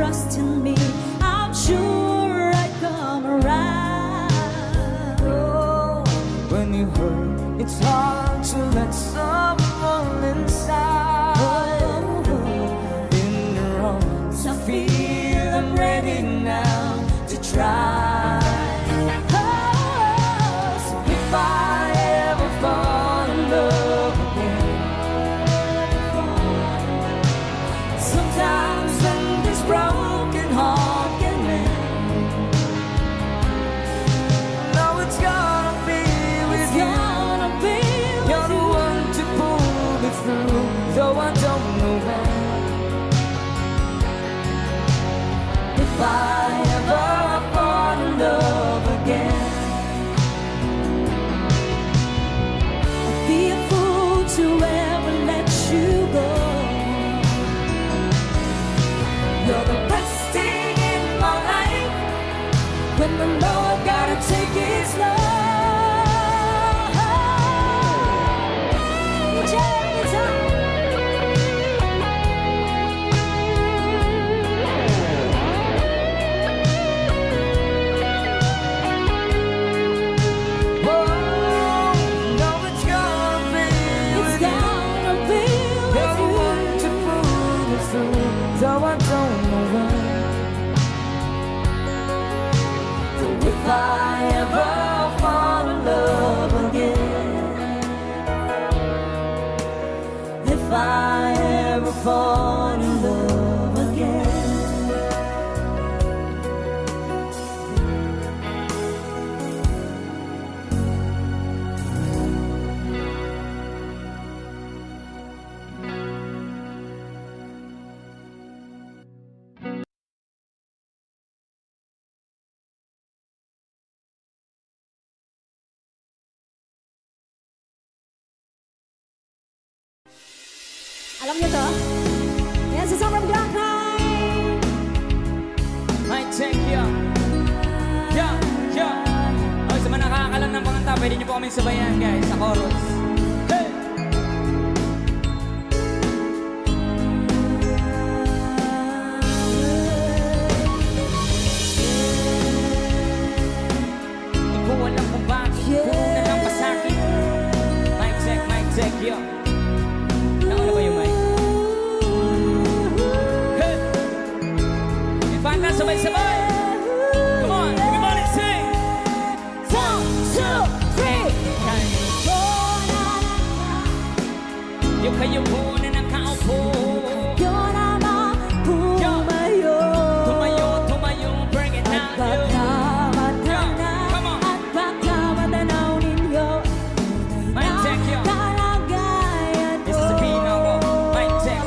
trust in me, I'm sure I'd come around. Oh, when you hurt, it's hard to let someone inside. In the wrong, So I feel I'm ready now to try. So if I ever fall in love again, sometimes when this broken heart can mend, no, it's gonna be with you. gonna be You're the one to pull me through, though I don't know when. If I ever fall in love again, I'd be a fool to ever let you go. you're the best thing in my life. When I know I've gotta take it slow. Though I don't know when. So if I ever fall in love again, if I ever fall in love again, Alam niyo to? Yan si Summer Black Knight. Mic check, yo. Yo, yo. O, sa mga nakakalam ng panganta, pwede niyo po kami sabayan, guys, sa chorus. Hey! Di ko alam kung bakit, kung na lang pa sa'kin. Mic check, yo. Nauna ba yung mic? Hey! Ifanta, sabay-sabay! Come on, everybody sing! 1, 2, 3. Yung kayo po na nakaupo. Yun naman pumayo. Tumayo, bring it down, yo. Come on. At baka matanaw ninyo Mic check, yo. kalagayan This is a Pino ko. Mic check.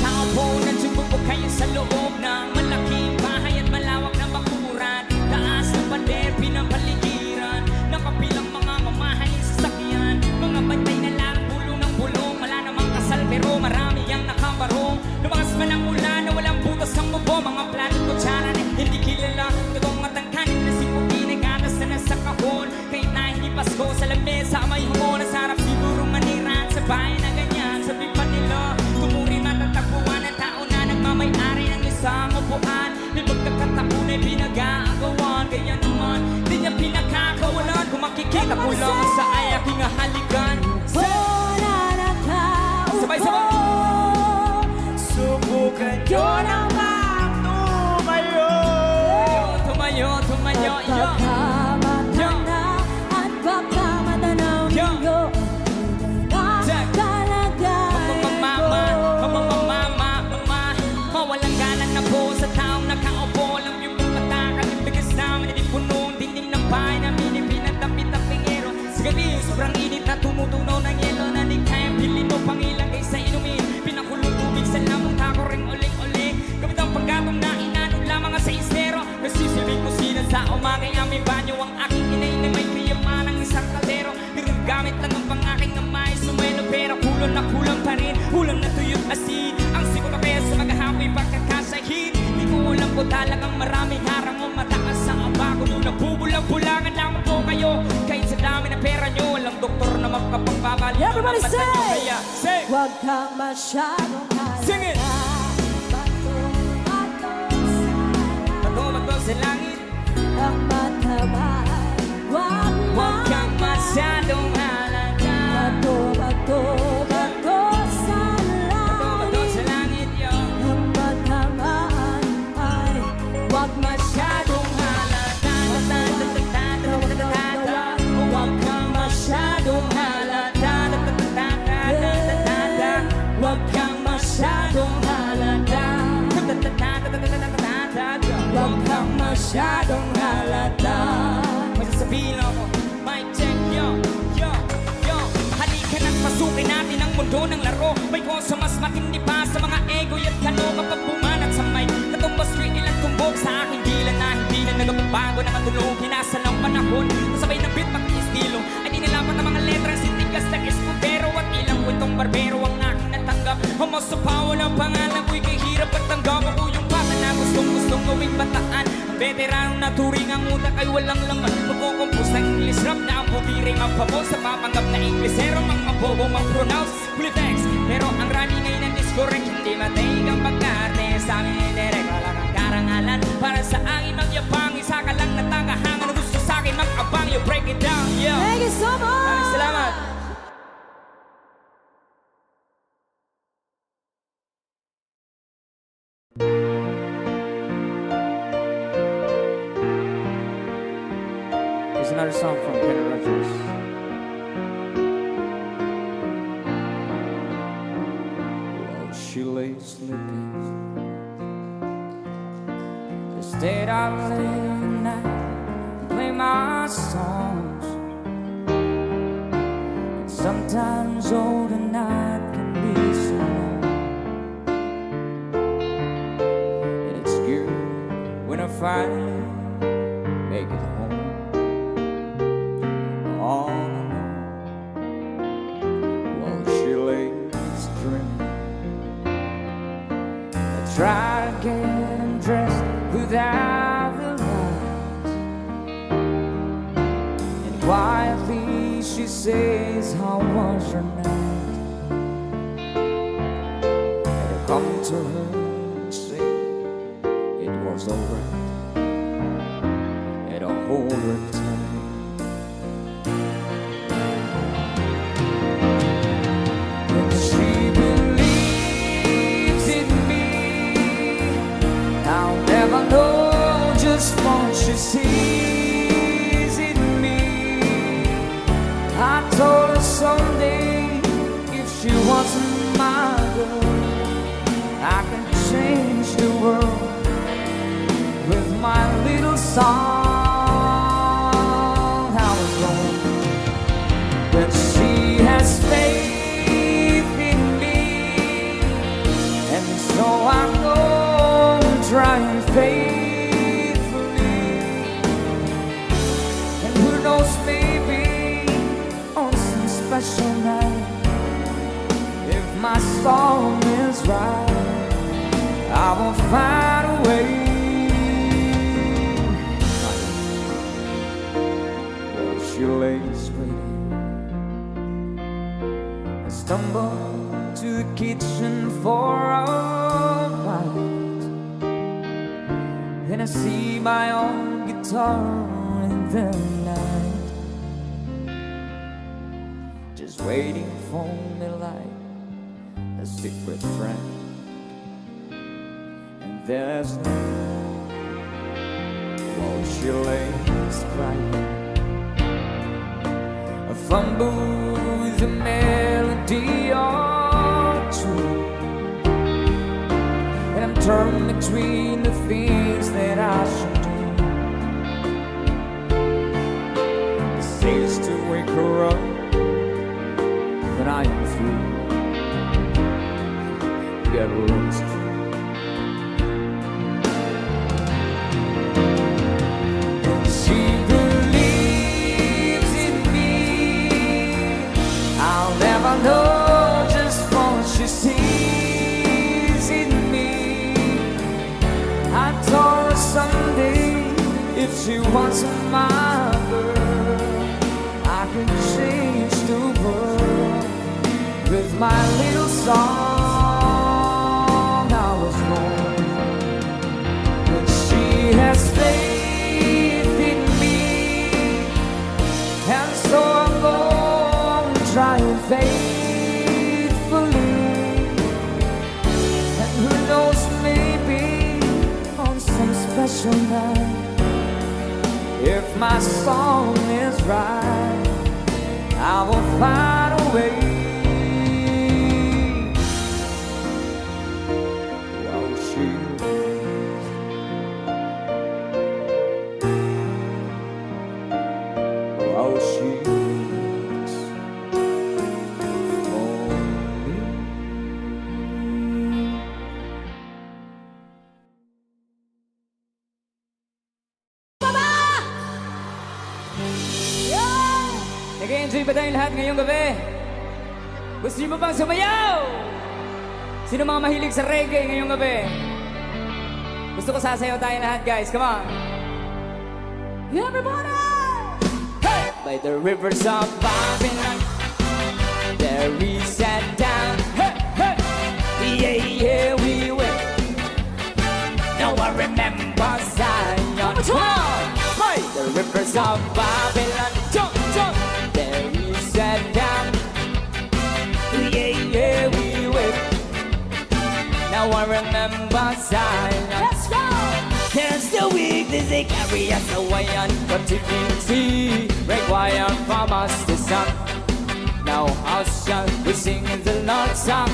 Tao po, nagsubok po kayo sa loob ng malaking bahay at malawak na bakuran. Taas ng pader, pinapaligiran ng kapilang mga mamahaling sasakyan. Mga bantay na lang, bulong ng bulong. Wala namang kasal pero marami ang nakabarong. Lumakas man ang ulan na walang butas ang mubo. Mga plato kutsara na hindi kilala. Totoong matangkanin na si Puti na gatas na nasa kahon. Kahit na hindi Pasko sa lamesa, may humon. Nasarap sigurong maniran sa bahay na ganyan. Sabi pa nila, tumuri matatagpuan ng tao na nagmamay-ari ng isang upuan. May pagkakataon ay pinag-aagawan. Kaya naman, di niya pinakakawalan. Kung makikita ko lang sa ay aking halikan. Wala na tao Sabay-sabay. subukan nyo naman tumayo. Tumayo, yo. Pagkamatang na at baka matanaw Yo. ninyo Check. kalagayan Mama, mawalang galang na po sa taong nakaupo. Alam yung mga matakal, yung bigas namin, hindi punong dingding ng bahay namin, ipinatapit ang pingero. Sa gabi, sobrang init na tumutunaw ng yelo na di kayang bilhin mo pangilang kaysa inumin. Pinakulong tubig sa lamang tako ring uling-uling. Gamit ang pagkatong na inanong lamang sa isero. Nasisilbing kusina sa umaga, aming banyo ang aking inay na may kayaman ng isang kaldero. Gamit lang ang pangaking amay, sumelo pero kulang na kulang pa rin. Ulam na tuyot asin, ang sikot na kaya sa maghahapoy pagkakasahid. Di ko alam ko talagang maraming harang o mataas sa abago. Nung nabubulang-bulangan lamang po kayo. Kahit sa dami ng pera nyo, walang doktor na magkapagbabali. Everybody Mata nyo say! kaya, say! Huwag kang masyadong halata. Sing it! Bato, bato. sa langit. Ang matamaan, Huwag kang masyadong halata. bato sa Bato langit. sa langit, yo. Ang matamaan ay Huwag masyadong halata. Huwag kang masyadong halata. Huwag kang masyadong halata. Huwag kang masyadong halata. May sasabihin ako, mic check, yo, yo, yo. Halika na't pasukin natin ang mundo ng laro. May kosa mas matindi pa sa mga ego at kano. Kapag bumanat sa mic, katumbas ko ilang tumbok sa aking gilan na hindi na nagpapago na matulog. Hinasa ng panahon, kasabay ng beat pag-istilo. Ay di nilapat ang mga letrang sintigas na eskutero. At ilang kwentong barbero ang aking natanggap. Humusupaw ng pangalan ko'y kahirap at tanggap. Ako yung bata na gustong gawing bataan. Ang veterano na turing ang utak ay walang laman. Magkukumpos ng English rap na ang putiring ang pabos. Sa papanggap na Inglesero, mga bobo mag-pronounce fully text. Pero ang rami ngayon ang discorrect, hindi mataig ang pagkarte. Sa amin ay direct, walang ang karangalan. Para sa akin magyabang, isa ka lang natagahangan. Gusto sa akin mag-abang, you break it down, yo. Thank you so much! Maraming salamat. Here's another song from Kenny Rogers. While she lay sleeping, I stayed out late at night, play my songs. And sometimes oh, the night can be so long. And it's good when I finally make it home. All alone, while she lays dreaming, I try to get undressed without the lights, and quietly she says, "How was your night?" And I come to her and say, "It was alright," and I hold her tight. I know just what she sees in me. I told her someday if she wasn't my girl, I could change the world with my little song. I was wrong, but she has faith in me, and so I go trying faithfully. And who knows, maybe on some special night, if my song is right, I will find a way. While she lays waiting, I stumble to the kitchen for a bite. Then I see my own guitar in the night, just waiting for me like a secret friend. And there's no, while she lays crying, I fumble with a melody or two, and I'm torn between the things that I should do. It seems to wake her up, but I am through. Get lost. And she believes in me. I'll never know just what she sees in me. I told her someday if she wasn't my girl, I could change the world with my little song. I was wrong, but she has faith. your mind. If my song is right, I will find a way. While she while she waits for me. Nag-enjoy ba tayong lahat ngayong gabi? Gusto niyo ba bang sumayaw? Sino mga mahilig sa reggae ngayong gabi? Gusto ko sasayaw tayo lahat, guys. Come on! Everybody! Hey! By the rivers of Babylon, there we sat down. Hey! Hey! Yeah, yeah, we went. Now I remember Zion. Come on! By the rivers of Babylon, jump, jump. There we sat down. Yeah, yeah, we went. Now I remember Zion. Let's go! There's the weakness they carry us away on captivity, required from us the sun. Now how shall we sing the Lord's song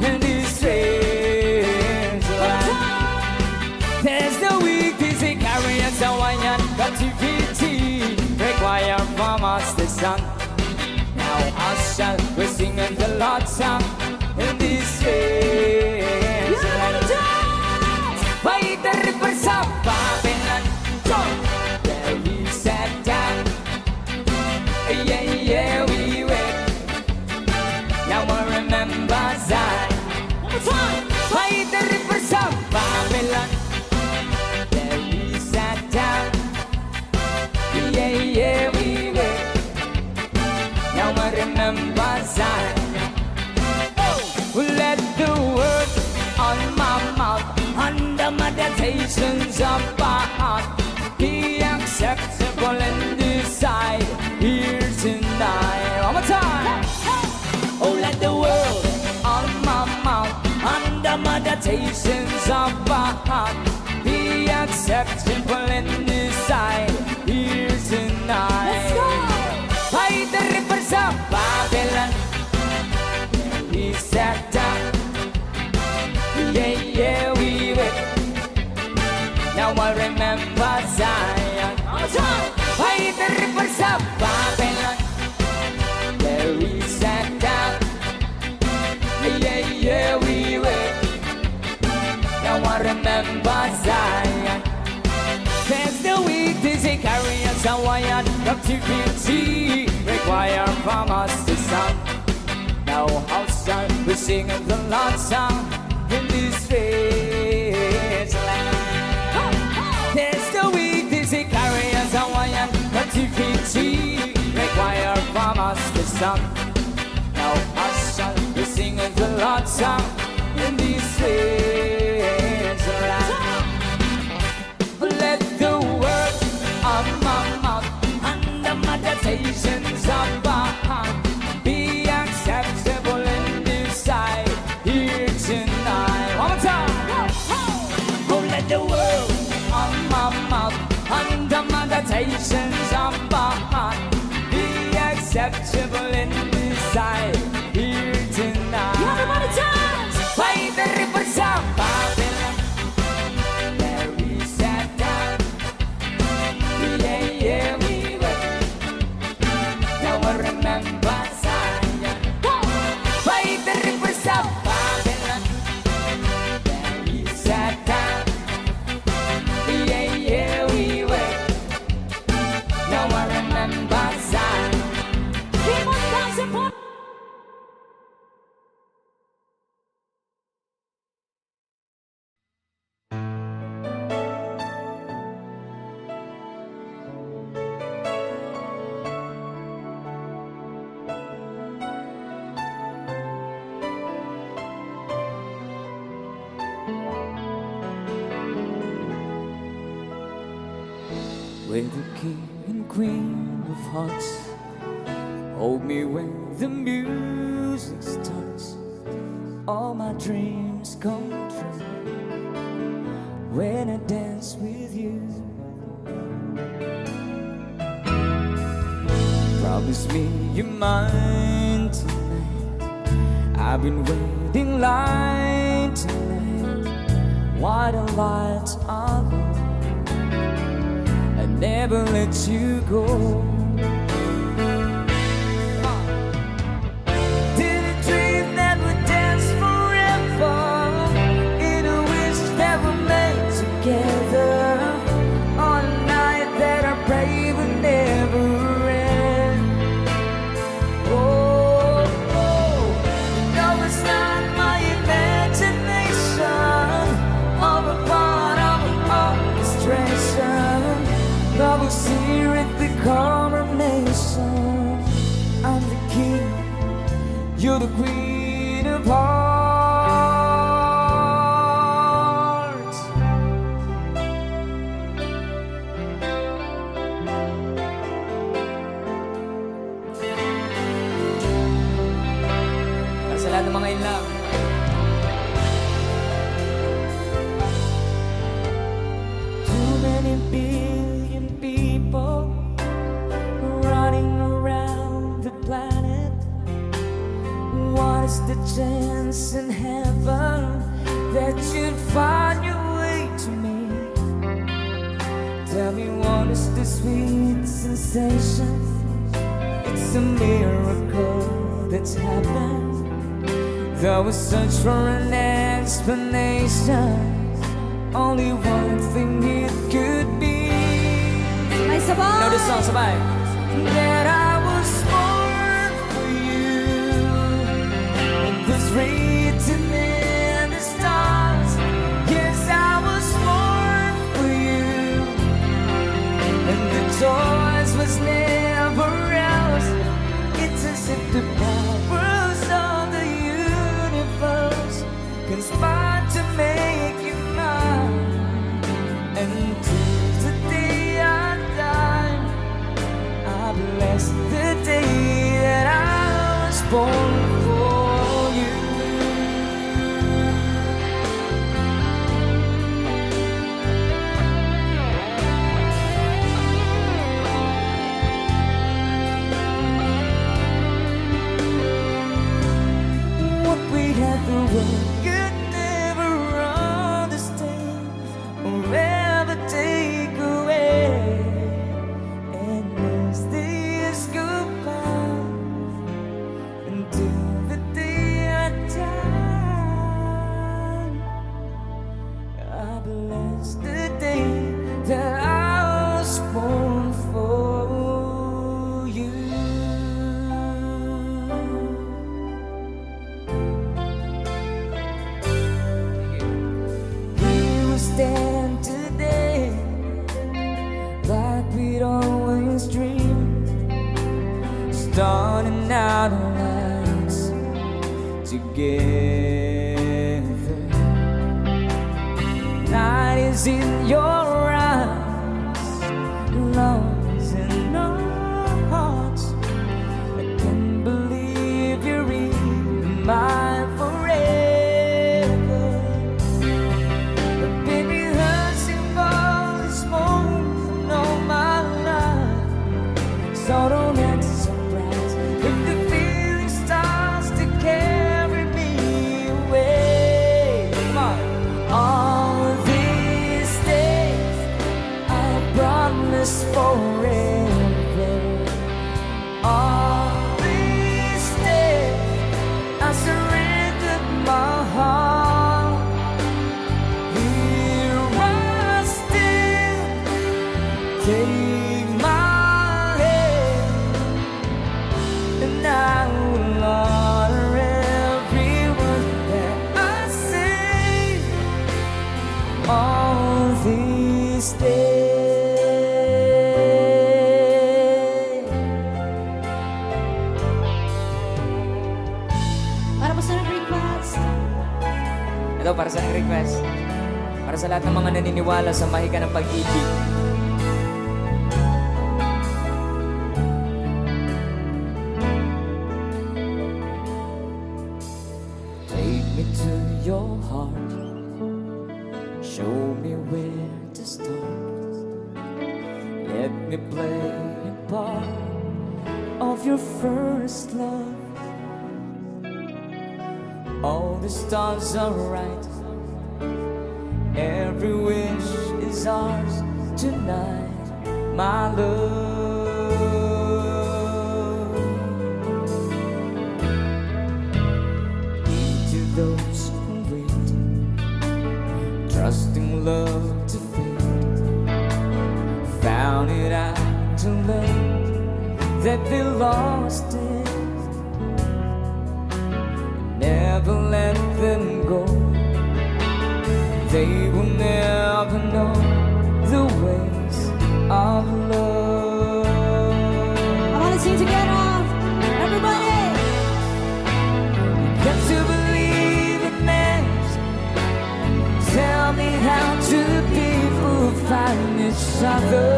in this strange land? There's the weakness they carry us away on captivity, required from us the sun. Now how shall we sing the Lord's song in this strange land? By the rivers of Babylon, there we sat down. Yeah, yeah, we went. Now I remember Zion. By the rivers of Babylon, there we sat down. Yeah, yeah, we went. Now I remember Zion. Let the word on my mouth and the meditations of my heart be acceptable in this sight here tonight. One more time. Oh, let the word on my mouth and the meditations of my heart be acceptable in this sight here tonight. Let's go. By the rivers of Babylon, we sat down. Yeah, yeah, we went. Now I remember Zion. By the rivers of Babylon, there we sat down. Yeah, yeah, we went. Now I remember Zion. There's the weakness they carry us away on captivity, require from us the sun. Now how shall we sing the Lord's song in this strange land? There's the weakness they carry us away on captivity, require from us the sun. Now how shall we sing the Lord's song in this strange land? Let the word of my mouth and the meditations of my heart be acceptable in this sight here tonight. One more time. Oh, let the word of my mouth and the meditations of my heart be acceptable in this sight here tonight. Everybody dance! By the rivers of Babylon, there we sat down. Yeah, yeah, we went. Now I remember Zion. By the rivers of Babylon, there we sat down. Yeah, yeah, we went. Now I remember Zion. Keep on dancing, boy. We're the king and queen of hearts. Hold me when the music starts. All my dreams come true. when I dance with you. Promise me you're mine tonight. I've been waiting line tonight. While the lights are low, I never let you go. Did a dream that would dance forever, in a wish that we're made together, on a night that I pray would never end. Oh, oh, no, it's not my imagination, or a part of an orchestration. Love will see at the coronation. I'm the king, you're the queen of hearts. Para sa lahat ng mga in love. Too many billion people running around the planet. What is the chance in heaven that you'd find your way to me? Tell me, what is the sweet sensation? It's a miracle that's happened. Though we search for an explanation, only one thing it could be. Ay, sabay! Know this song, sabay. That I was born for you. It was written in the stars. Yes, I was born for you. And the choice was never ours. It's as if the powers of the universe conspired to make you mine. Until the day I die, I bless the day that I was born for you. What we had the world could never understand or ever take away. And as the years go by, until the day I die, I bless the day that I was born for you. Here we stand today, like we'd always dreamed, starting out our lives together. Night is in your eyes, love is in our hearts. I can't believe you're in mine forever. But baby, that's involved this moment all my life. So don't act surprised if the feeling starts to carry me away. Come on. All these days I promise forever. All these days I surrendered my heart. Here I stand, take my hand, and I will honor every word that I say. All these days. Para po sa request. Ito, para sa request. Para sa lahat ng mga naniniwala sa mahika ng pag-ibig. Take me to your heart, Show me where to start. Let me play a part of your first love. All the stars are right. Every wish is ours tonight, my love. To those who wait, trusting love to fade, found it out too late that they lost it. Never let them go. They will never know the ways of love. I want to sing together, everybody. Got to believe in it. Tell me how two people find each other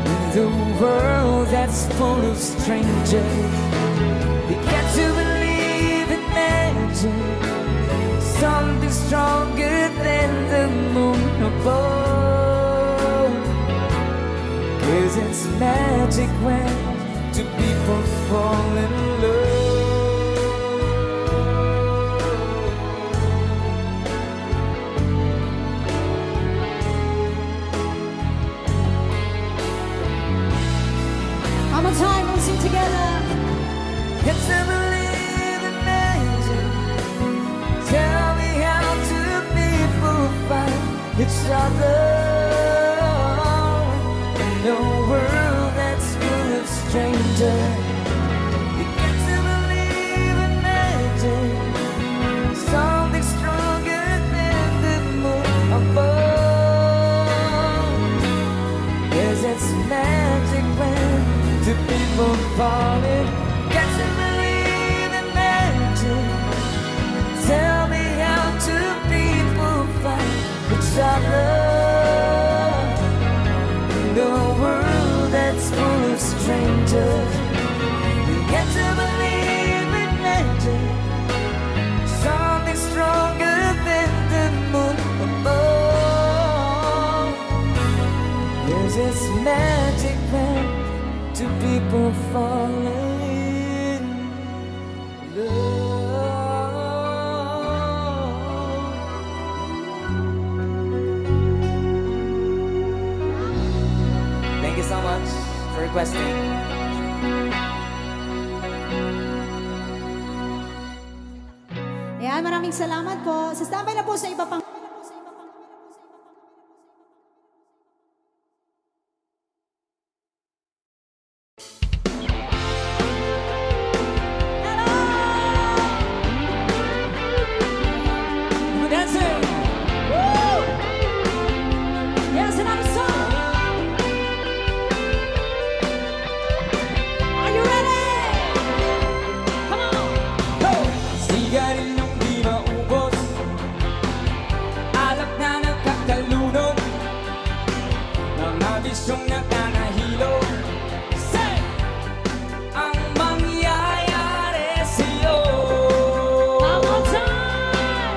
in the world that's full of strangers. You got to believe in magic, something stronger than the moon above. 'Cause it's magic when two people fall in love. One more time, we'll sing together. Got to believe in magic. Tell me how two people find each other in a world that's full of strangers. You got to believe in magic, something stronger than the moon above. 'Cause it's magic when two people fall in. Got to believe in magic. Tell me how two people find each other in a world that's full of strangers. You got to believe in magic, something stronger than the moon above. 'Cause it's magic when two people fall in love. Thank you so much for requesting. Ayan, maraming salamat po. Sa standby na po sa iba pang We're dancing. Yes, another song. Are you ready? Come on. Sigarilyong di maubos, alak na nagkakalunod, mga bisyong nakakahilo. Say! Ang mangyayari sa'yo. One more time.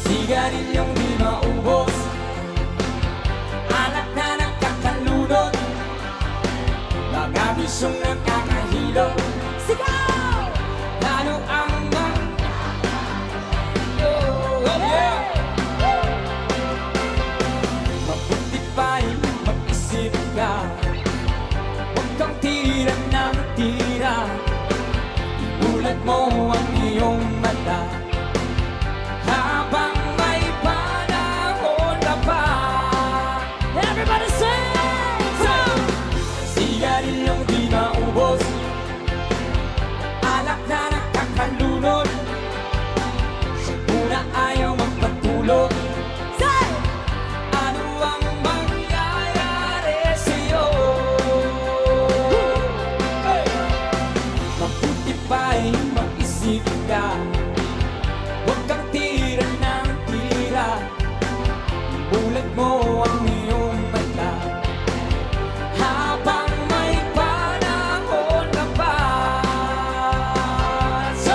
Sigarilyong di maubos, alak na nagkakalunod, mga bisyong nakakahilo. Sigaw! Ano ang oh, yeah. Mabuti pa'y mag-isip ka, huwag kang tira ng tira. Ibulat mo ang iyong mata habang may panahon ka pa. Everybody sing! Sigarilyong di maubos, alak na nakakalunod, sigura ayaw magpatulog. Say! Ano ang mangyayari sa'yo? Hey! Mabuti pa'y mag-isip ka, huwag kang tira ng tira. Ibulat mo ang iyong mata habang may panahon ka pa. So,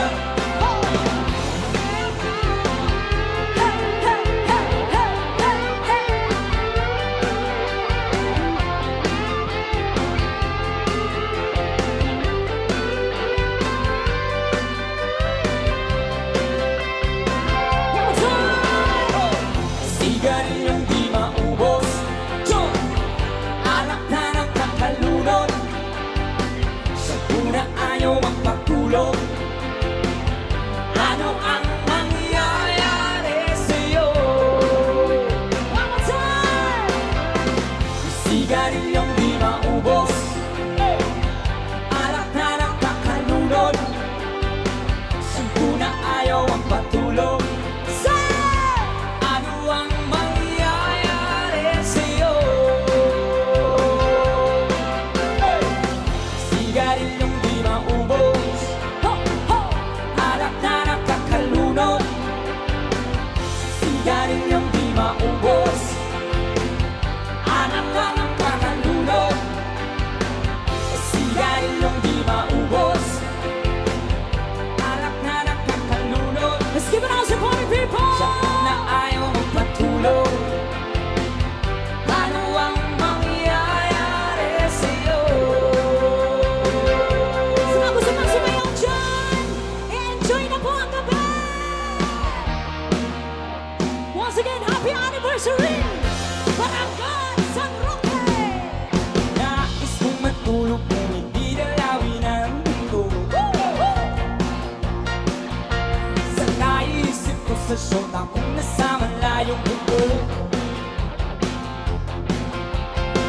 sensasyon akong nasa malayong mundo.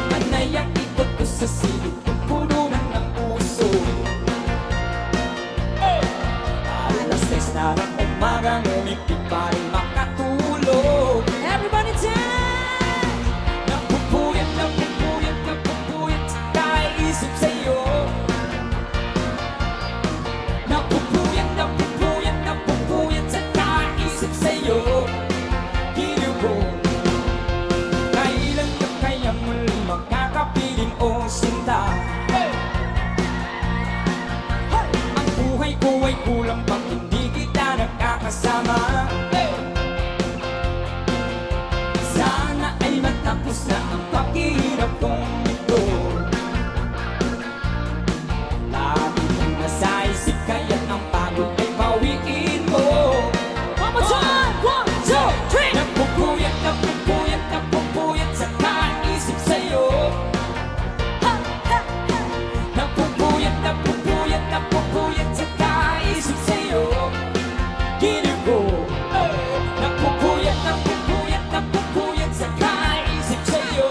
Panay ang ikot ko sa silid kung puno na ng puso. Alas 6 na ng umaga, ngunit di pa rin makatulog. Everybody dance! Napupuyat, napupuyat, napupuyat sa kaisip sa'yo. Napupuyat, napupuyat, napupuyat sa kaisip sa'yo. Giliw ko, kailan ka kaya muli magkakapiling o sinta? Ang buhay ko ay kulang pag hindi kita nakakasama. Sana ay matapos na ang paghihirap kong ito. Lagi kong nasa isip kaya't ang pagod ay pawiin mo. One more time! 1, 2, 3! Napupuyat, napupuyat, napupuyat sa kaisip sa'yo. Napupuyat, napupuyat, napupuyat sa kaisip sa'yo. Giliw ko, napupuyat, napupuyat, napupuyat sa kaisip sa'yo.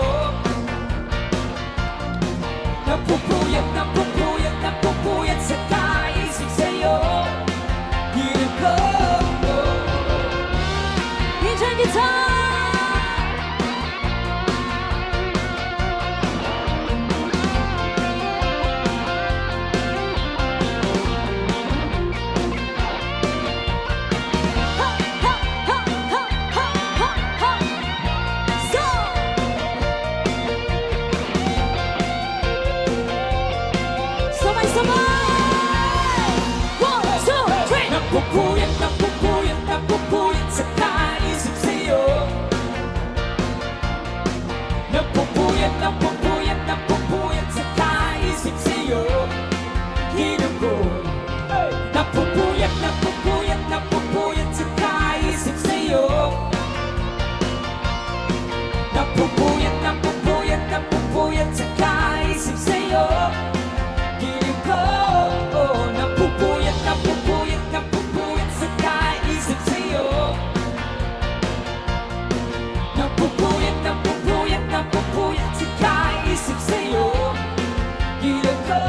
Napupuyat, napupuyat, napupuyat sa kaisip sa'yo. Giliw ko. DJ guitar! Ha, ha, ha, ha, ha, ha, ha. Go! Sabay-sabay! 1, 2, 3! Napupuyat, napupuyat, napupuyat sa kaisip sa'yo. Napupuyat, napupuyat, napupuyat sa kaisip sa'yo. Giliw ko, napupuyat, napupuyat, napupuyat sa kaisip sa'yo. Napupuyat, napupuyat, napupuyat sa kaisip sa'yo. Giliw ko, napupuyat, napupuyat, napupuyat sa kaisip sa'yo. Napupuyat, napupuyat, napupuyat sa kaisip sa'yo. Giliw ko.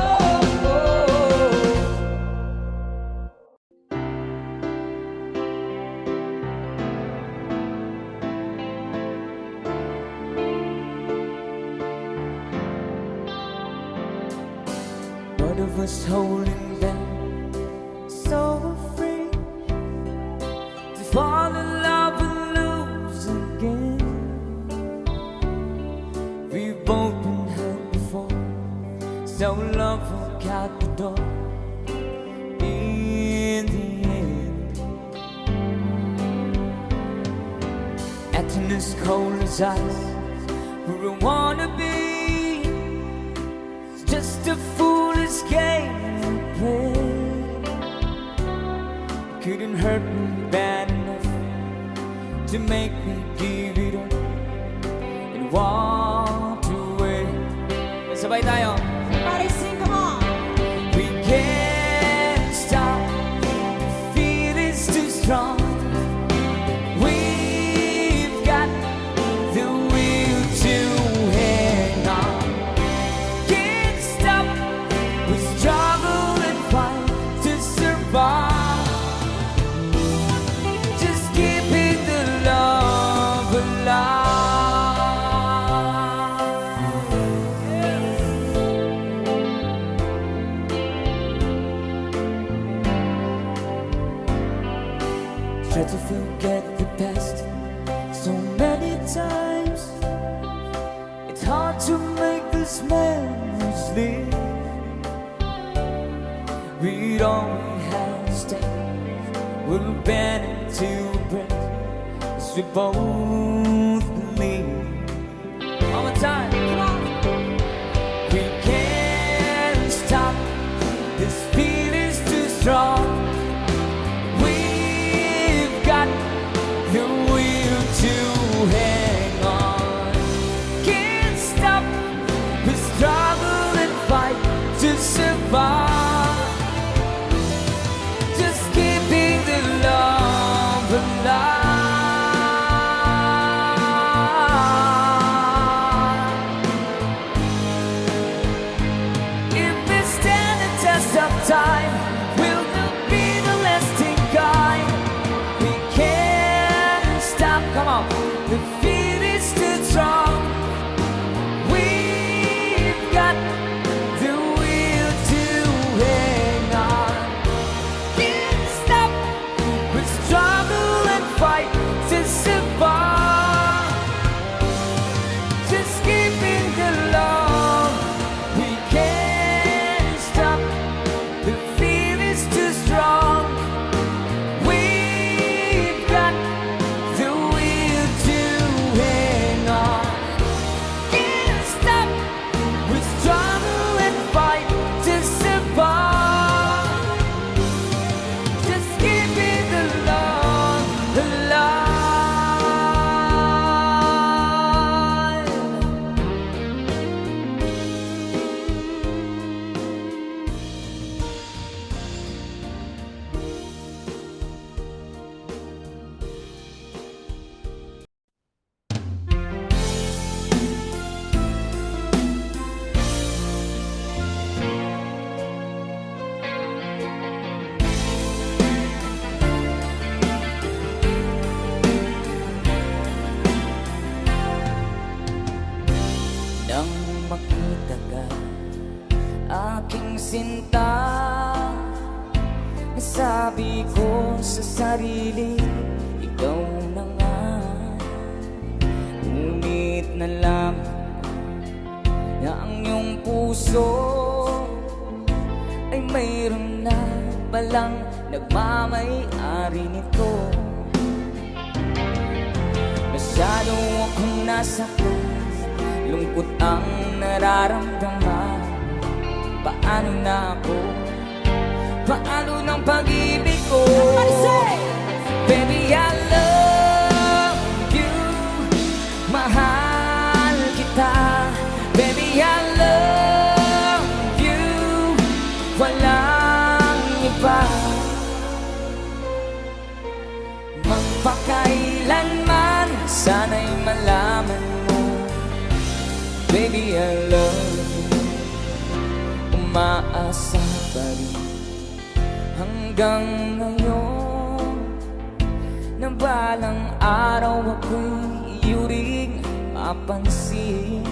One of us holding back, so afraid to fall in love and lose again. We've both been hurt before, so love walked out the door in the end. Acting as cold as ice, where I wanna be. It's just a foolish game we play. Couldn't hurt me bad enough to make me give it up and walk away. Sabay tayo. Everybody sing, come on! We can't stop. The feeling's too strong. We've got the will to hang on. Can't stop. We struggle and fight to survive. Just keeping the love alive. Try to forget the past so many times. It's hard to make this memories live. We'd only have to stay. We'll bend into a break as we both believe. One more time, come on. We can't stop. This feeling's too strong. We've got the will to hang on. Can't stop. We struggle and fight to survive. Just keeping the love alive. Sabi ko sa sarili, ikaw na nga. Ngunit nalaman na ang iyong puso ay mayroon na palang nagmamay-ari nito. Masyado akong nasaktan, lungkot ang nararamdaman. Paano na ako? Paano ng pag-ibig ko? Baby, I love you. Mahal kita. Baby, I love you. Walang iba. Magpakailanman, sana'y malaman mo. Baby, I love you. Umaasa pa rin hanggang ngayon, na balang araw ako'y iyuring mapansin.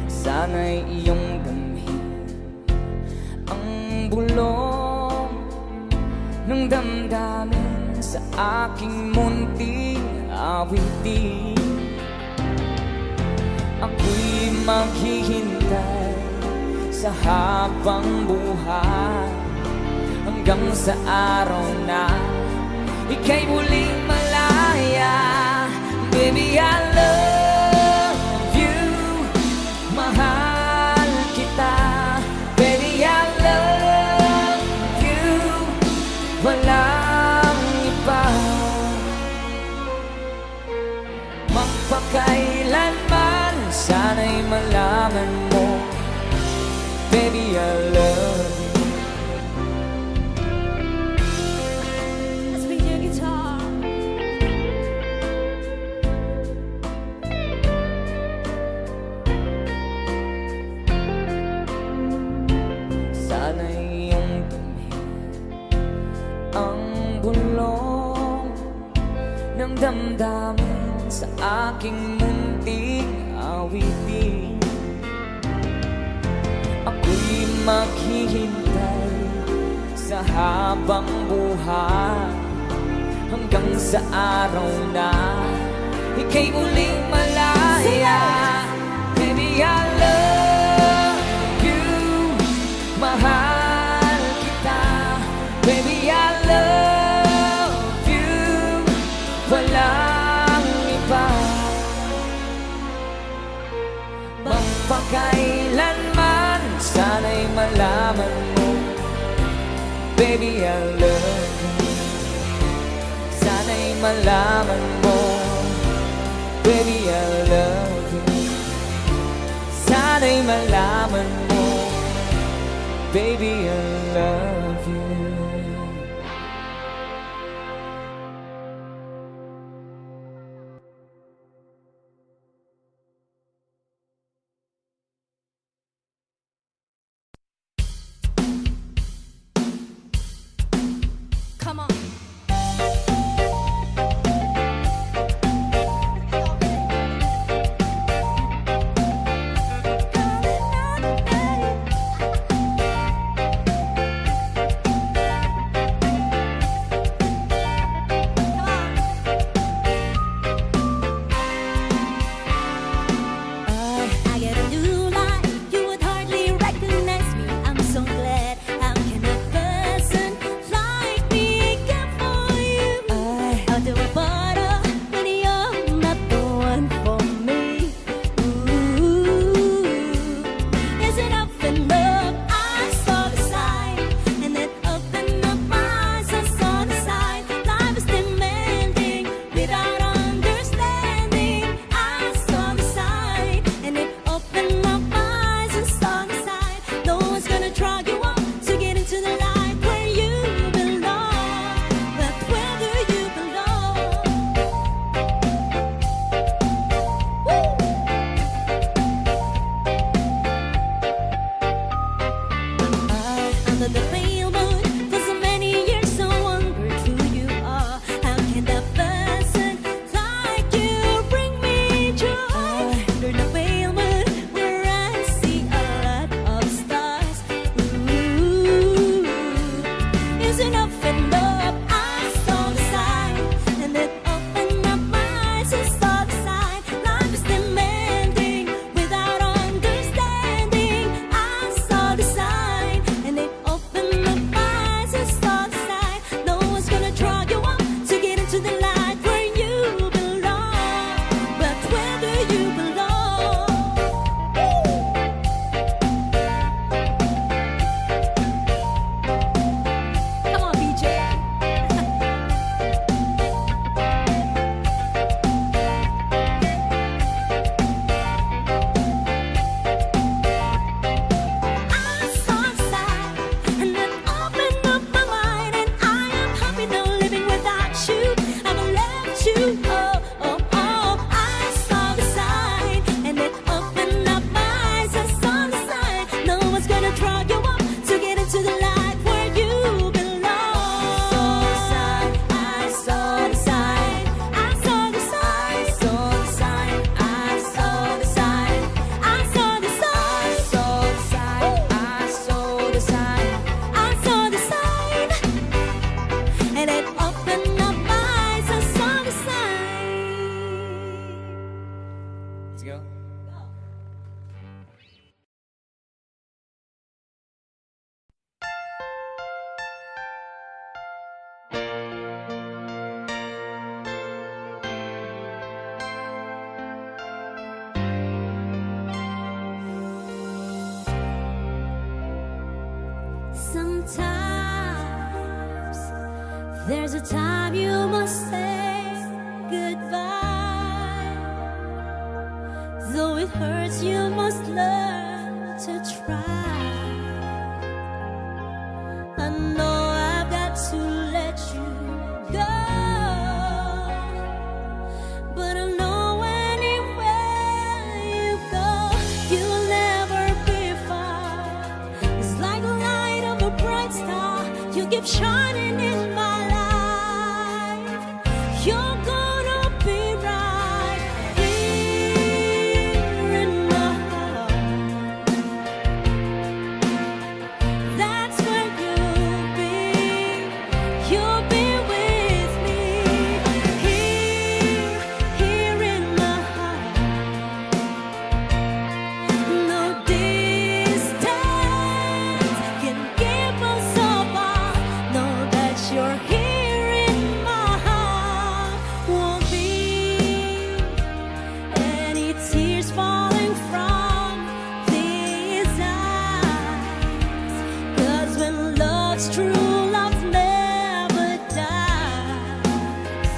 Sana'y iyong damhin ang bulong ng damdamin sa aking munting awitin. Ako'y maghihintay sa habang buhay, hanggang sa araw na ika'y muling malaya. Baby, I love you. Mahal kita. Baby, I love you. Walang iba. Magpakailanman, sana'y malaman mo. Baby, I love you. Let's bring your guitar. Sana'y iyong damhin ang bulong ng damdamin sa aking munting awitin. Ako'y maghihintay sa habang buhay, hanggang sa araw na ika'y muling malaya. Baby, I love you. Mahal kita. Baby, I love you. Walang iba. Magpakailanman, sana'y malaman mo. Baby, I love you. Sana'y malaman mo. Baby, I love you. Sana'y malaman mo. Baby, I love you. Come on. I get a new life, you would hardly recognize me. I'm so glad. How can a person like me come There's a time you must say goodbye. Though it hurts, you must learn to try. I know I've got to let you go, but I know anywhere you go, you'll never be far. It's like the light of a bright star. You keep shining in my life. You're gonna be right here in my heart. That's where you'll be. You'll be with me here in my heart. No distance can keep us apart. Know that you're here in my heart. Won't be any tears falling from these eyes. 'Cause when love's true, love never dies.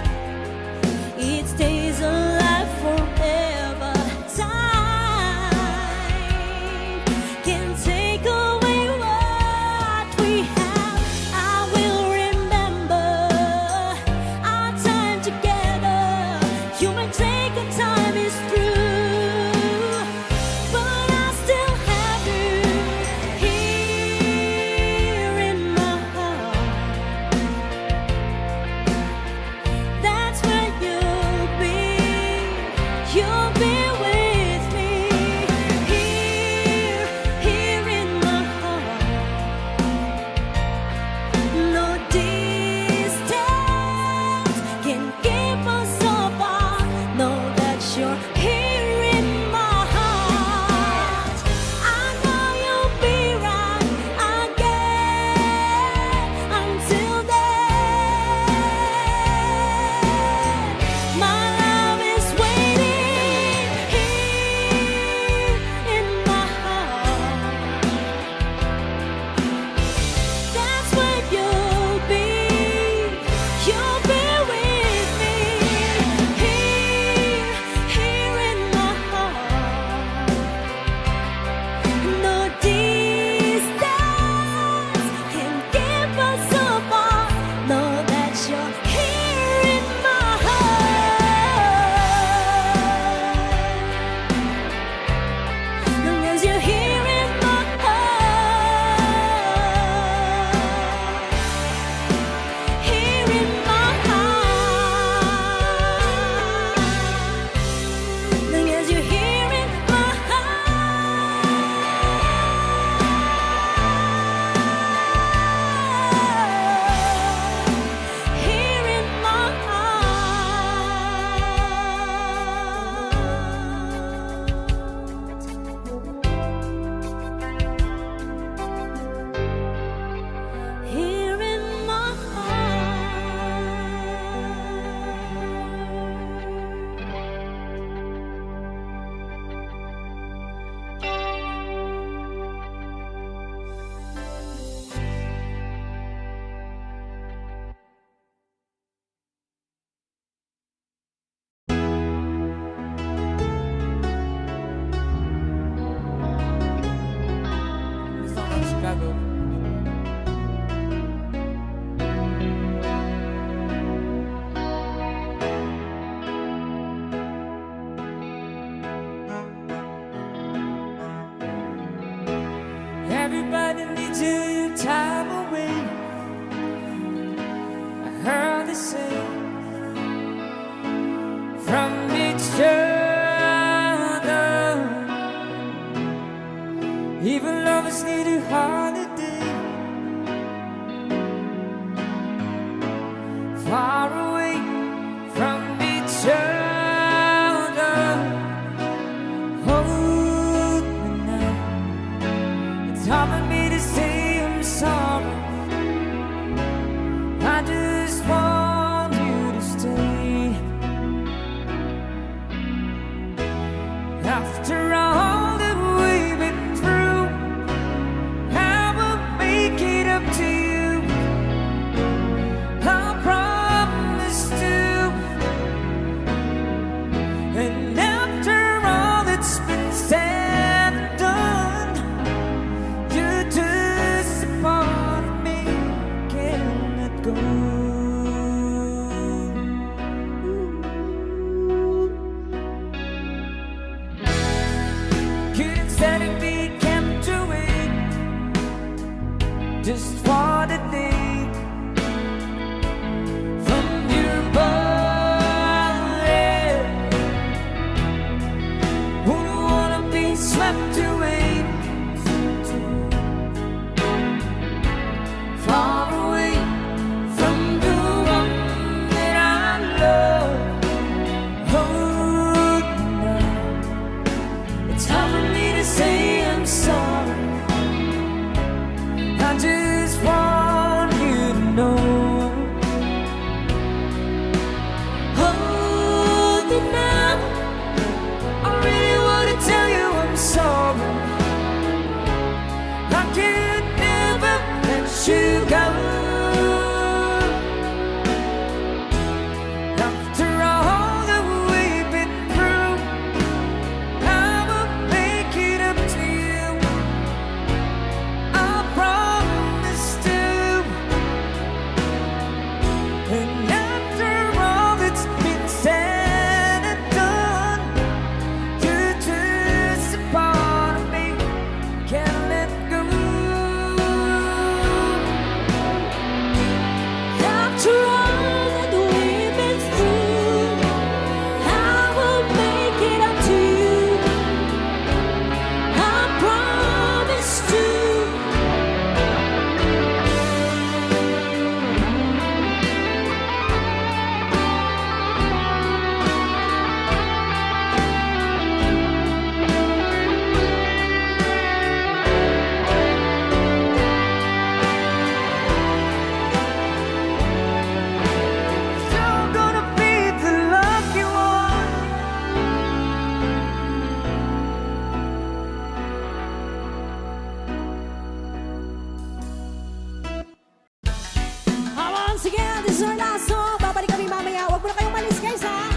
It stays alive forever. Time can take away what we have. I will remember our time together. You may take a time is through, but I still have you here in my heart. That's where you'll be. You'll be with me here in my heart. No distance can keep us apart. Know that you're here in my heart. I know you'll be right again. Until then, my love is waiting here in my heart. That's where you'll be. You'll be with me here in my heart. No distance can keep us apart. Know that you're here in my heart. Long as you're here in my heart. Here in my heart. Long as you're here in my heart. Here in my heart. Here in my Chicago. Everybody needs your time away. I heard they say from each other. Even lovers need a holiday. Far away from each other. Hold me now. It's hard for me to say I'm sorry. I just want you to stay. After all that we've been through, I will make it up to you. I'll go. Couldn't stand it, be kept to it just for the day from your body. Wouldn't wanna be swept away far away from the one that I love. Oh, no. It's hard for me to say I'm sorry. I just want you to know. Oh, now I really wanna tell you I'm sorry. I could never let you go. After all that we've been through, I will make it up to you. I promise to. And after all that's been said and done, you're just a part of me. Can't let go. After all that we've been through, I will make it up to you. I promise to. You're gonna be the lucky one. Once again, this is our last song. Babalik kami mamaya. Huwag mo na kayong malis, guys, ha?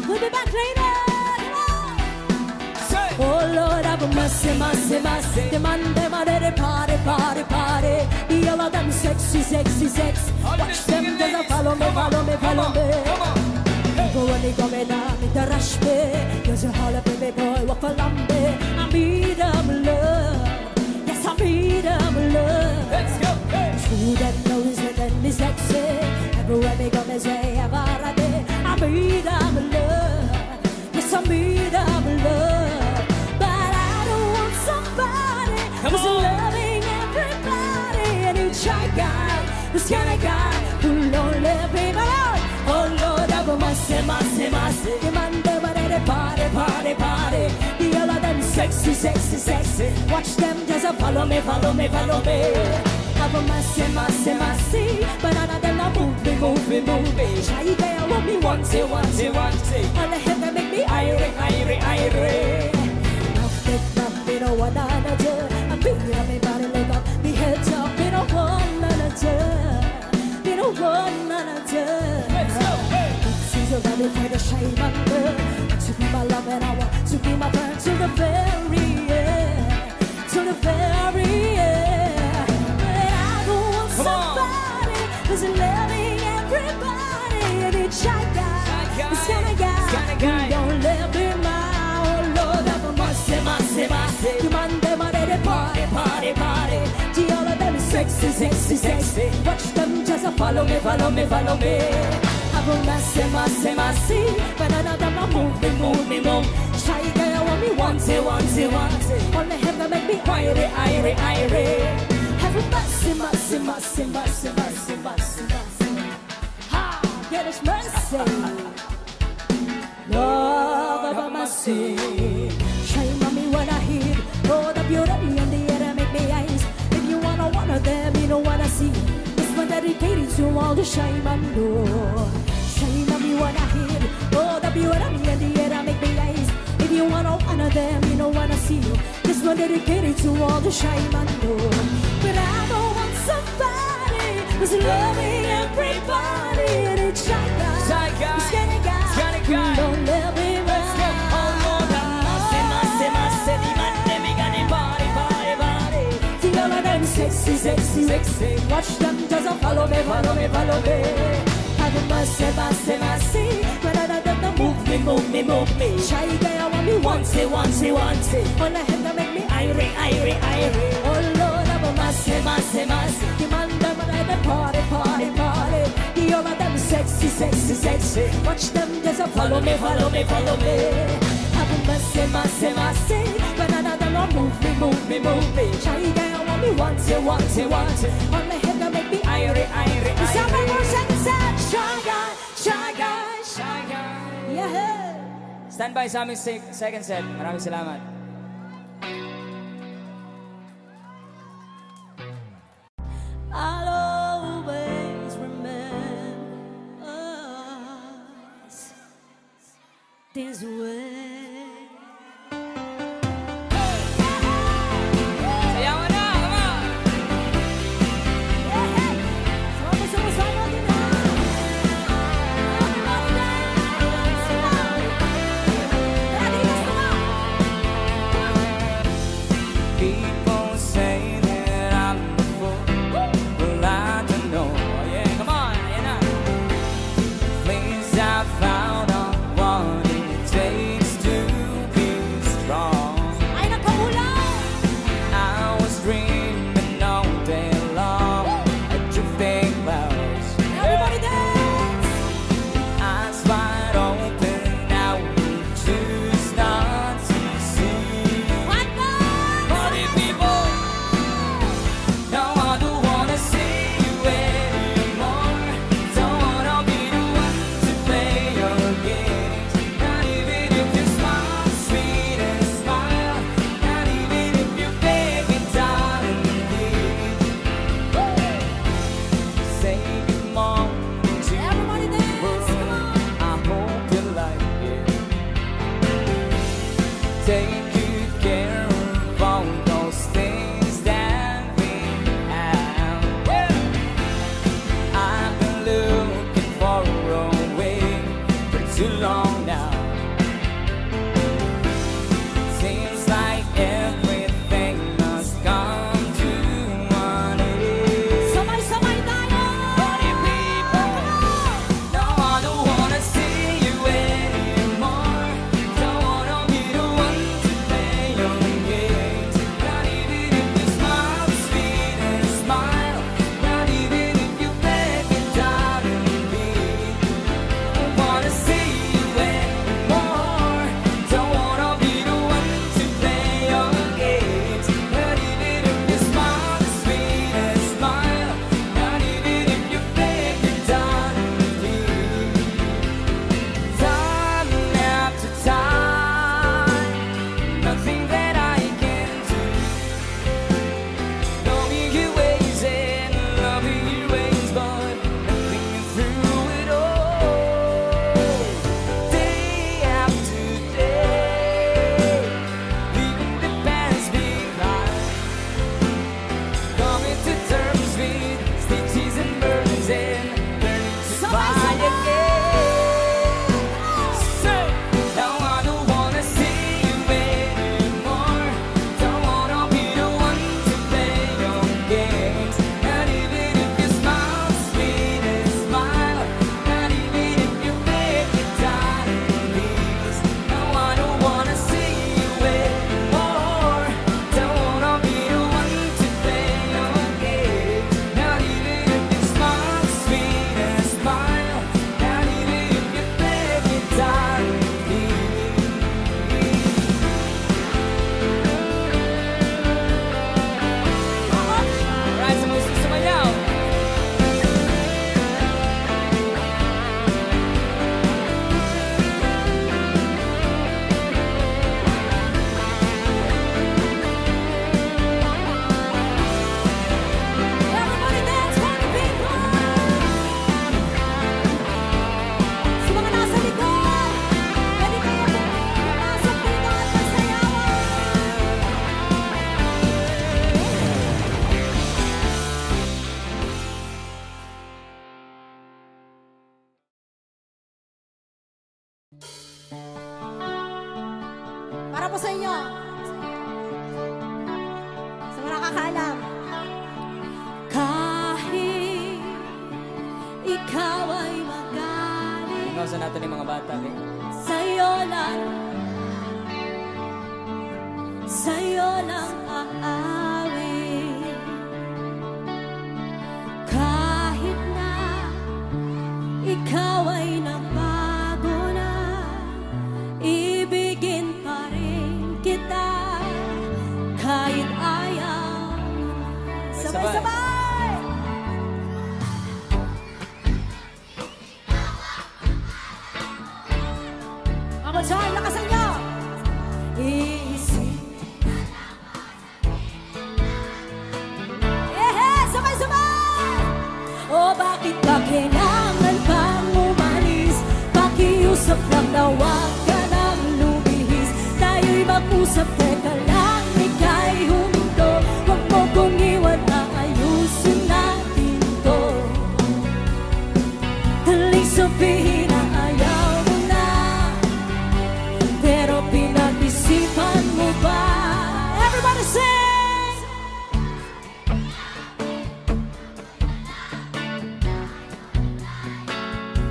We'll be back later. Come on! Oh Lord, have mercy, mercy, mercy. Demand them a ready party, party, party. The all of them sexy, sexy, sexy. Watch them just follow me, follow me, follow me. Go when they come down, me the rush me. Cause you holler, baby boy, walk for lambe. I need them love. Yes, I need them love. Let's go. Hey. Who that knows it and is sexy. Everywhere they go, they say, I need them love. Yes, I need them love. But I don't want somebody Come who's on. loving everybody. And you shy guy, this kind of guy who lonely people out. Oh Lord, have mercy, mercy, mercy. Demand them a ready party, party, party. The all of them sexy, sexy, sexy. Watch them just follow me, follow me, follow me. Have mercy, mercy, mercy. But none of them are move me, move me, move me. Shy guy, I want me once, once, once. All the head that make me irie, irie, irie. Nothing, no one another. I'm beating up my body like up, me head up, me no one another. Me no one another. Let's go. Hey. She's ready for the shame under. To be my love and I want to be my friend to the very end. To the very end. But I don't want Come on. somebody who's loving everybody. And it's shy guy, this kind of guy, who don't let me mind. Oh Lord, have mercy, mercy, mercy. You man them a ready party, party, party. The all of them is sexy, sexy, sexy. Watch them just follow me, follow me, follow me. Have mercy, mercy, mercy. But none of them a move me, move me, move. Shy guy, I want me once, once, once. Only him that make me irie, irie, irie. Have mercy, mercy, mercy, mercy, mercy, mercy, mercy. Ha! Get us mercy. Lord, have mercy. Shame on me when I hear all the beauty and the air that make me eyes. If you wanna one of them, you don't wanna see. This one dedicated to all the shame and Lord. Shame on me when I hear all the beauty and the air that make me eyes. If you wanna one of them, you don't wanna see. This one dedicated to all the shame and Lord. But I don't want somebody who's loving everybody. And it's shy guy, Shy guy, this kind of guy, skinny who guy. don't love me Let's go. Oh Lord, have mercy, mercy, mercy. The man them, he got it party, party, party. See all of them sexy, sexy, sexy. Watch them just follow me, follow me, follow me. Have mercy, mercy, mercy. Move me, move me, move me. Shy guy, I want me once, once, once. On the head, make me irie, irie, irie. Oh Lord, have mercy, mercy, mercy. Demand them like a party, party, party. The other them sexy, sexy, sexy. Watch them just follow me, follow me, follow me. Have mercy, mercy, mercy. But another one move me, move me, move me. Shy guy, I want me once, once, once. On the head, make me irie, irie, irie. Somebody more sad, shy guy, shy guy, shy guy. Yeah. Stand by sa aming second set. Maraming salamat. I'll always remember us this way. Sayawan na! Come on! Sama-sama din na. People say that I'm a fool. Well, I don't know. Oh, yeah, come on. Ayan na. Please, I found out what it takes to be strong. Ay, nakaulan! I was dreaming all day long. Drifting clouds. Everybody dance! Eyes wide open, now we choose not to see. What the? Party people, no, I don't wanna see you anymore. Don't wanna be the one to play your games. Not even if you smile, sweet and smile. Not even if you beg me, darling, please. Say good morning to Everybody the dance, world. come on. I hope you like it. Take good care of all those things that we have. I've been looking for a way for too long now. Seems like everything must come to an end. Sabay-sabay tayo! Party people, no, I don't wanna see you anymore. Don't wanna be the one to play your games. Not even if you smile, sweet and smile. Not even if you beg me, darling, please. Don't wanna see you anymore. Don't wanna be the one to play your games. Not even if you smile, sweet and smile. Not even if you beg me, darling, please. Time after time, nothing that I can do. Knowing your ways and loving your ways, but nothing through it all. Day after day, leaving the past behind. Coming to terms with stitches and burns and learning to fly again. Say, now I don't wanna see you anymore. Don't wanna be the one to play your games. Not even if you smile, sweet and smile. Not even if you beg me, darling, please. Now I don't wanna see you anymore. Don't wanna be the one to play your games. Not even if you smile, sweet and smile. Not even if you beg me, darling, please. Alright, sa mga sumayaw. Everybody dance, party people! Sa mga nasa likod, pwede kayo pumasok dito at magsayawan! Para po sa inyo. Sa mga nakakaalam. Kahit ikaw ay magaling. Ingawsan natin yung mga bata, eh. Sa'yo lang aawit. Kahit na ikaw ay nagbago na, ibigin pa rin kita kahit ayaw. Sabay-sabay! Ako dyan, lakasan niyo! Iisip. Sabay-sabay! O bakit ba kailangan pang umalis? Pakiusap lang na huwag ka nang lumihis. Tayo'y mag-usap, teka lang, ika'y huminto. Huwag mo kong iwan, aayusin natin to. Daling sabihin na ayaw mo na, pero pinag-isipan mo ba? Everybody sing!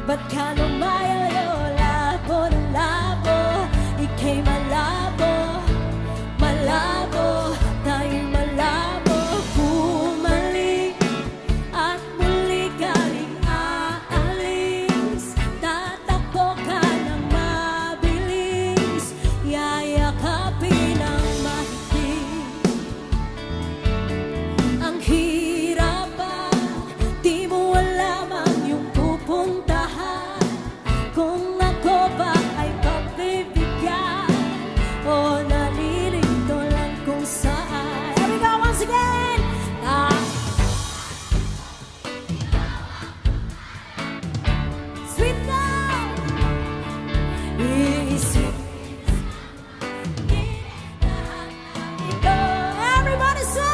Ba't ka lumayo, labo ng labo? Ika'y malabo, malabo, tayo'y malabo. Bumalik at muli galing aalis. Tatakbo ka ng mabilis, yayakapin ang mahigpit. Ang hirap ba, di mo alam ang iyong pupuntahan. Kung ako ba ay pagbibigyan o nalilito lang kung saan. Here we go once again! Sweet now! Iisip. Everybody say!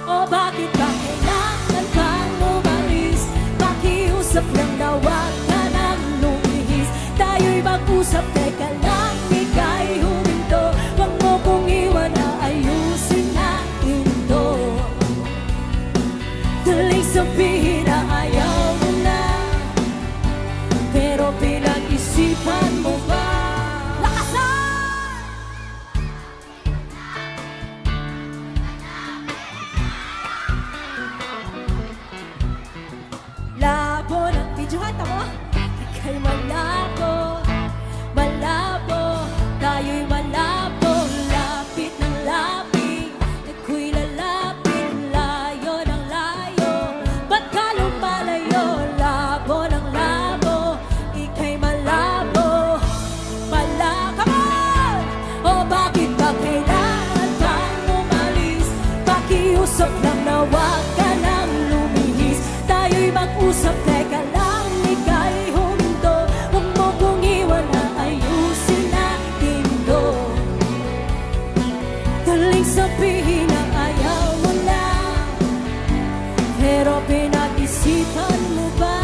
O bakit ba kailangan kang umalis? Pakiusap lang na huwag ka nang lumihis. Tayo'y mag-usap, teka lang, ika'y huminto. Huwag mo kong iwan, aayusin natin to. Daling sabihin na ayaw mo na, pero pinag-isipan mo ba? Lakasan! Labo ng videohan, tamo? Ika'y malabo, malabo, tayo'y malabo. Lapit ng lapit, ako'y lalapit, layo ng layo. Ba't ka lumalayo? Labo ng labo, ika'y malabo, come on! O bakit ba kailangan kang umalis? Pakiusap lang na huwag ka nang lumihis. Tayo'y mag-usap, teka lang, ika'y huminto. Huwag mo kong iwan, aayusin natin to. Daling sabihin na ayaw mo na, pero pinag-isipan mo ba?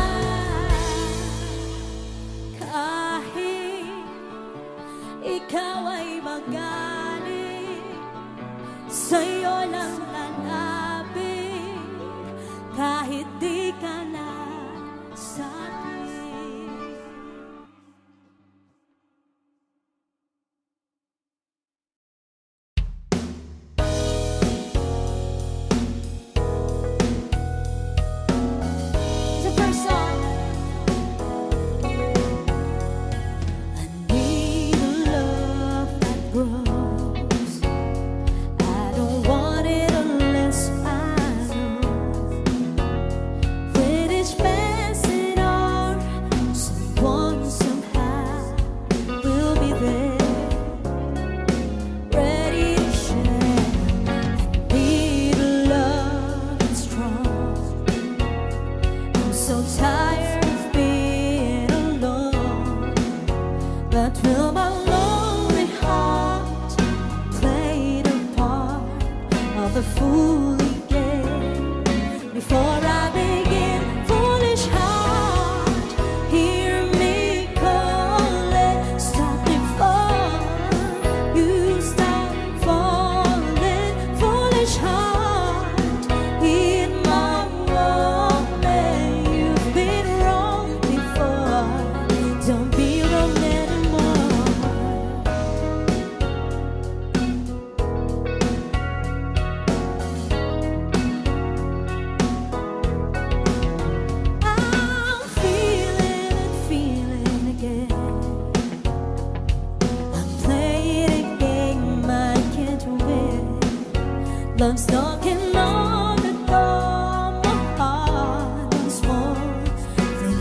Kahit ikaw ay magaling, sa'yo lang lalapit. Kahit di ka na sa akin. It's the first song. I need a love that grows. I don't want it unless I know that it's passing on. Someone somehow will be there, ready to share. I need a love that's strong. I'm so tired of being alone, but will my lonely heart play the part of the foolish game? Before I begin, foolish heart, hear me calling. Stop before you stop falling. Foolish heart, heed my warning. You've been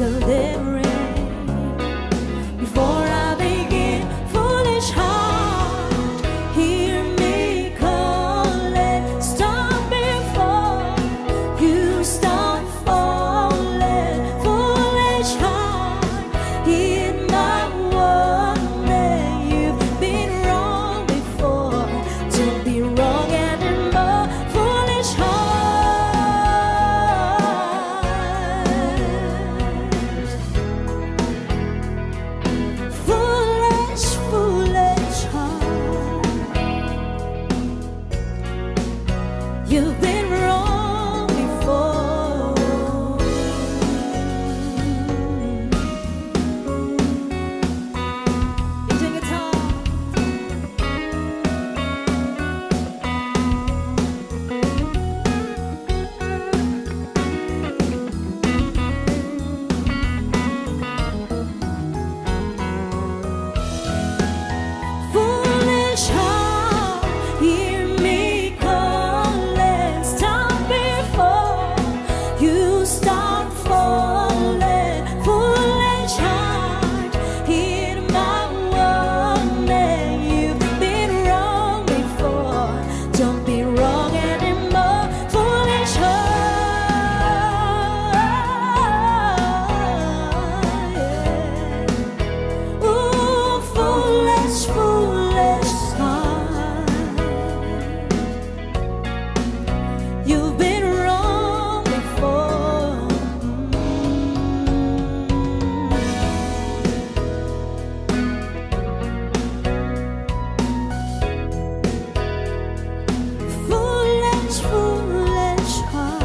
delivering. Before I begin, foolish heart, hear me calling. Stop before you start falling. Foolish heart, hear my warning. You've been wrong before, don't be wrong anymore. Foolish heart. Foolish, foolish heart. You've been wrong before. DJ guitar. Foolish heart, hear me calling. Stop before you start falling. Foolish heart, hear my warning. You've been wrong before, don't be wrong anymore. Foolish heart, yeah. Ooh, foolish, foolish heart. You've been wrong before. Foolish, foolish heart.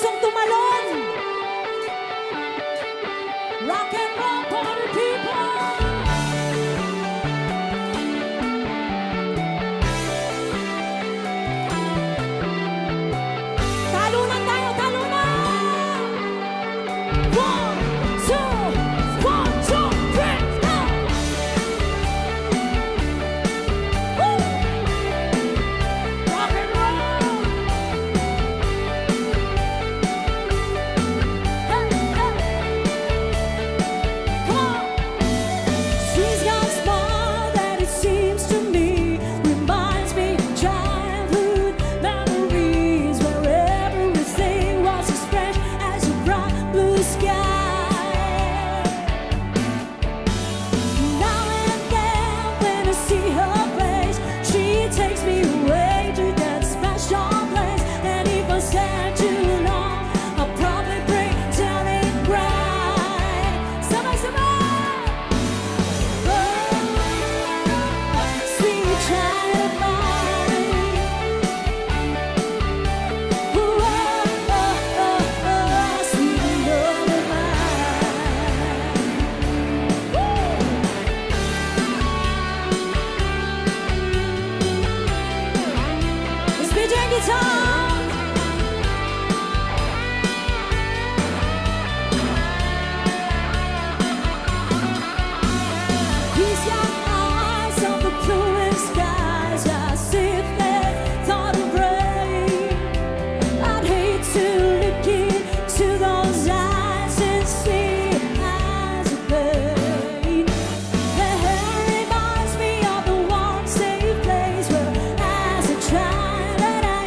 gustong tumalon. Rock and roll party people. Talunan tayo, talunan! 1, 2, 3, go! Woo! Rock and roll! Hey, hey! Come on! She's got a smile that it seems to me reminds me of childhood memories where everything was as fresh as a bright blue sky. Now and then when I see her face, she takes me away to that special place. And if I stand too long, I'll probably break down and cry. Somebody, sweet child of mine. Sweet love of mine. It's BJ Guitar. He's got eyes of the bluest skies, as if they thought of rain. I'd hate to look into those eyes and see eyes of pain. Her hair reminds me of the one safe place where, as a child, that I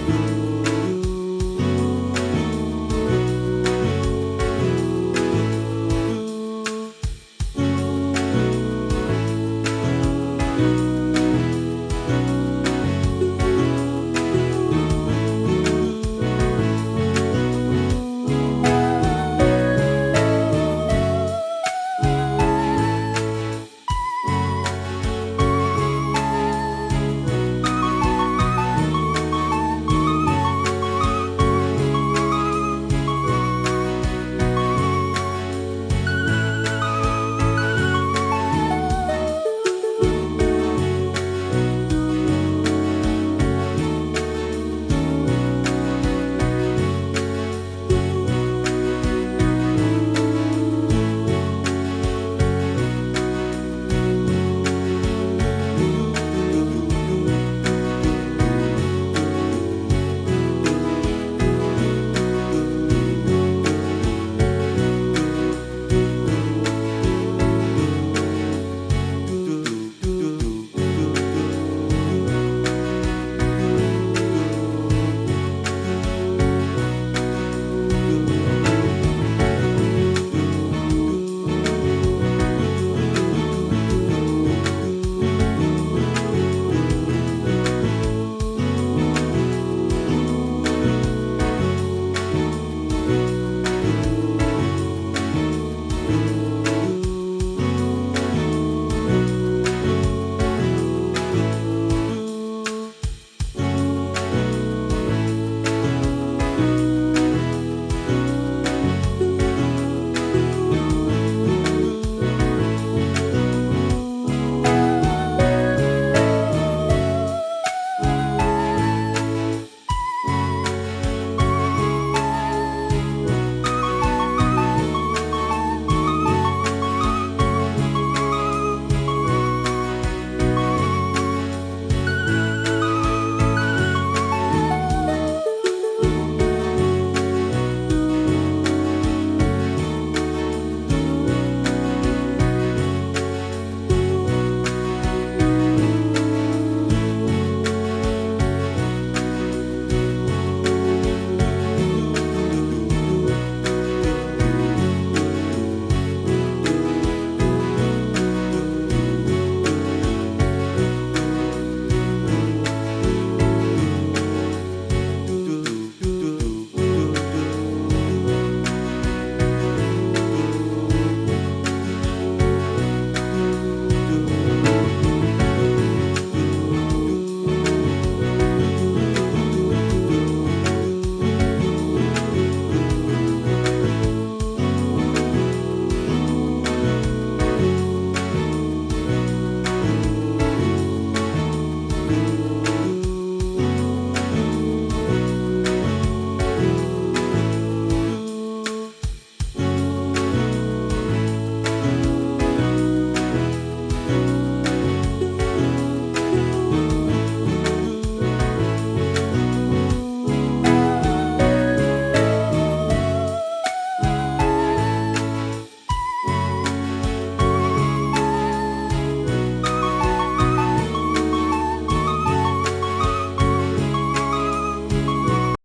you.